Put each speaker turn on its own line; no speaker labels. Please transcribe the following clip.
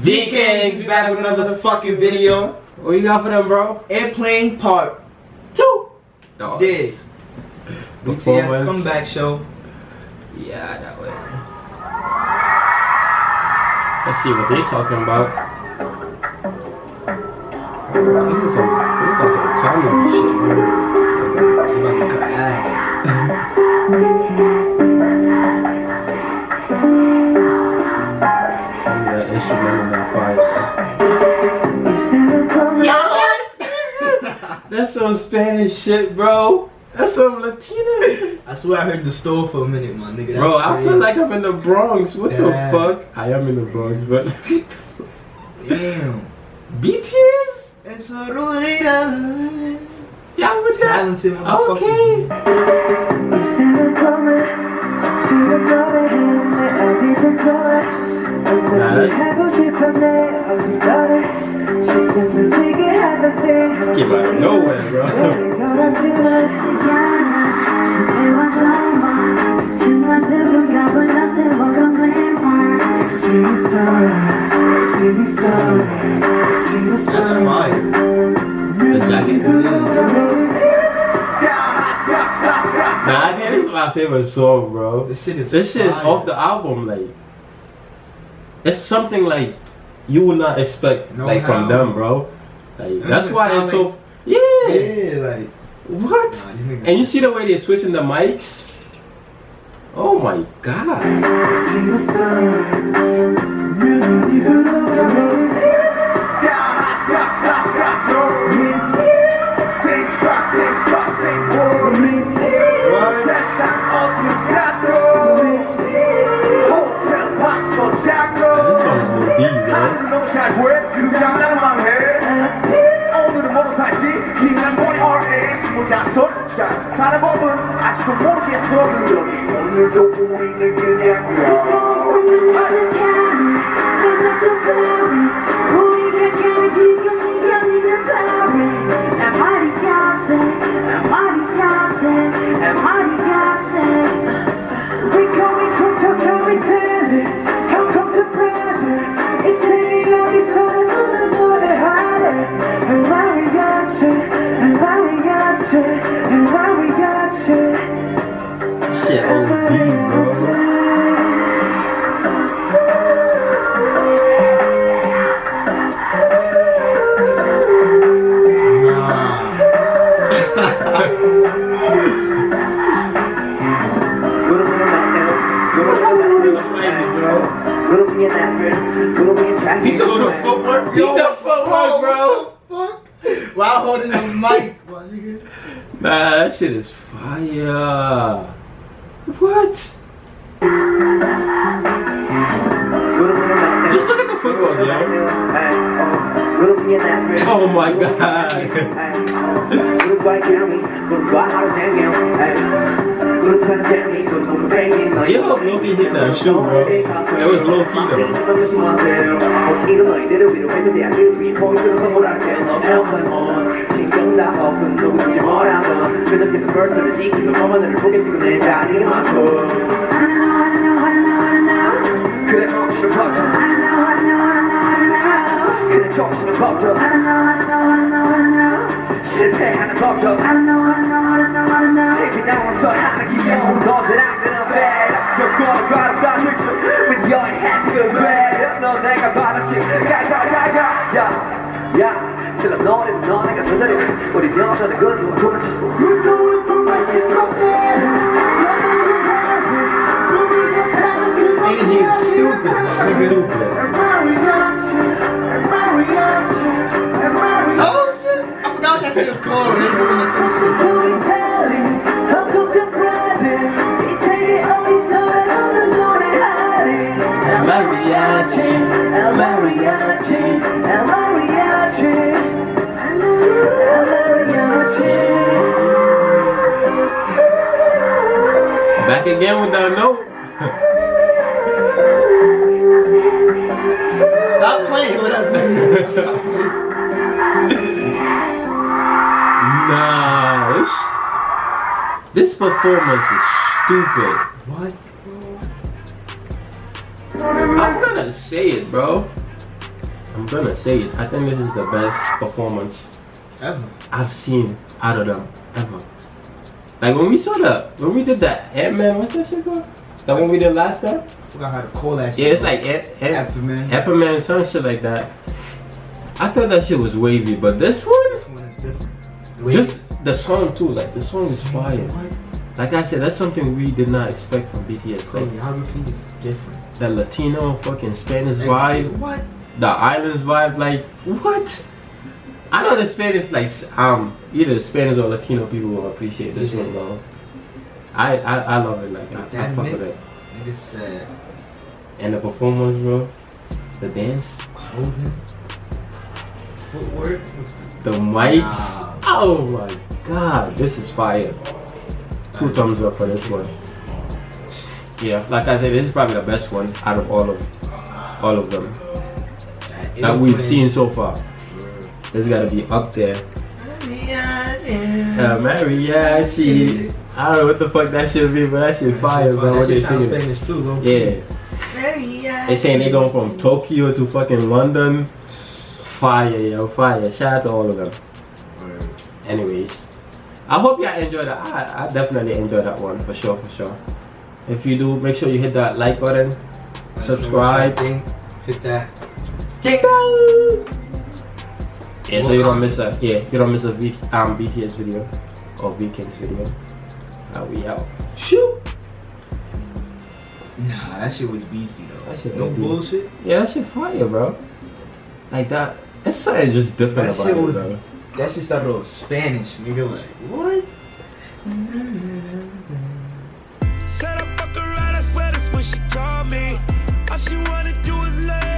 Weekend, we back with another fucking video.
What you got for them, bro?
Airplane Part 2.
No,
This BTS comeback show.
Yeah, that way. Let's see what they're talking about. This is some comedy shit, man. That instrumental that fires. That's some Spanish shit, bro. That's some Latina.
I swear I heard the store for a minute, man, nigga.
Bro, I feel like I'm in the Bronx. What the fuck? I am in the Bronx, but
damn.
BTS?
It's
Yeah, what's that?
talented motherfucker.
Okay. Came out of nowhere, bro.
That's fire.
The jacket. Nah, I think this is my favorite song, bro.
This shit is
off the album, like. It's something like you would not expect, from them, bro. Like that's why it's so.
Yeah, like
what?
Nah,
and you see the way they're switching the mics. Oh my god.
살아보면 아직도 모르겠어 오늘도 우리는 그냥
Shit, OD, bro.
Pick up the footwork,
bro.
While holding the mic, my nigga.
Nah, that shit is fire. What? Just look at the footwork, yo. Oh my god. J-Hope low-key hit that shoe, bro. It was low-key though.
Energy is stupid. Oh shit! I forgot that shit was cold. They doing this some shit.
Back again with that note.
Stop playing with us. Stop playing.
Nah, this performance is stupid.
What?
I'm gonna say it, bro. I'm gonna say it. I think this is the best performance
Ever.
I've seen out of them ever. Like when we did that Ant-Man, what's that shit called? That one we did last time?
I forgot how to call that shit.
Yeah, it's like
Ant-Man.
some shit like that. I thought that shit was wavy, but this one,
This one is different.
just the song too. Like the song is fire.
What?
Like I said, that's something we did not expect from BTS. Like
Choreography is different.
the Latino fucking Spanish vibe,
What?
the islands vibe. Like what? I know the Spanish, like either Spanish or Latino people will appreciate this one, bro. I love it. Like I
That
fuck with
mix,
it.
it is sad.
And the performance, bro, the dance,
Clothing, footwork.
the mics.
Wow.
Oh my god, this is fire. 2 thumbs up for this one. Yeah, like I said, this is probably the best one out of all of them that we've seen so far. This gotta be up there. Mariachi. I don't know what the fuck that should be, but that shit fire, bro.
That
What they
shit sounds
singing?
Spanish too, though.
Yeah. They saying they going from Tokyo to fucking London. Fire, yo, fire. Shout out to all of them. Anyways, I hope y'all enjoyed that. I definitely enjoyed that one for sure. If you do, make sure you hit that like button, subscribe,
hit that.
Yeah, so you don't miss a BTS video or Weekends video. We out. Shoot.
Nah, that shit was beastie though.
That shit
no
was
bullshit.
Yeah, that shit fire, bro. Like that. It's something just different
That
about
shit
it,
was.
bro.
That shit started off Spanish, nigga. Like what?
Said I fuck around, I swear that's what she told me. All she wanna do is lay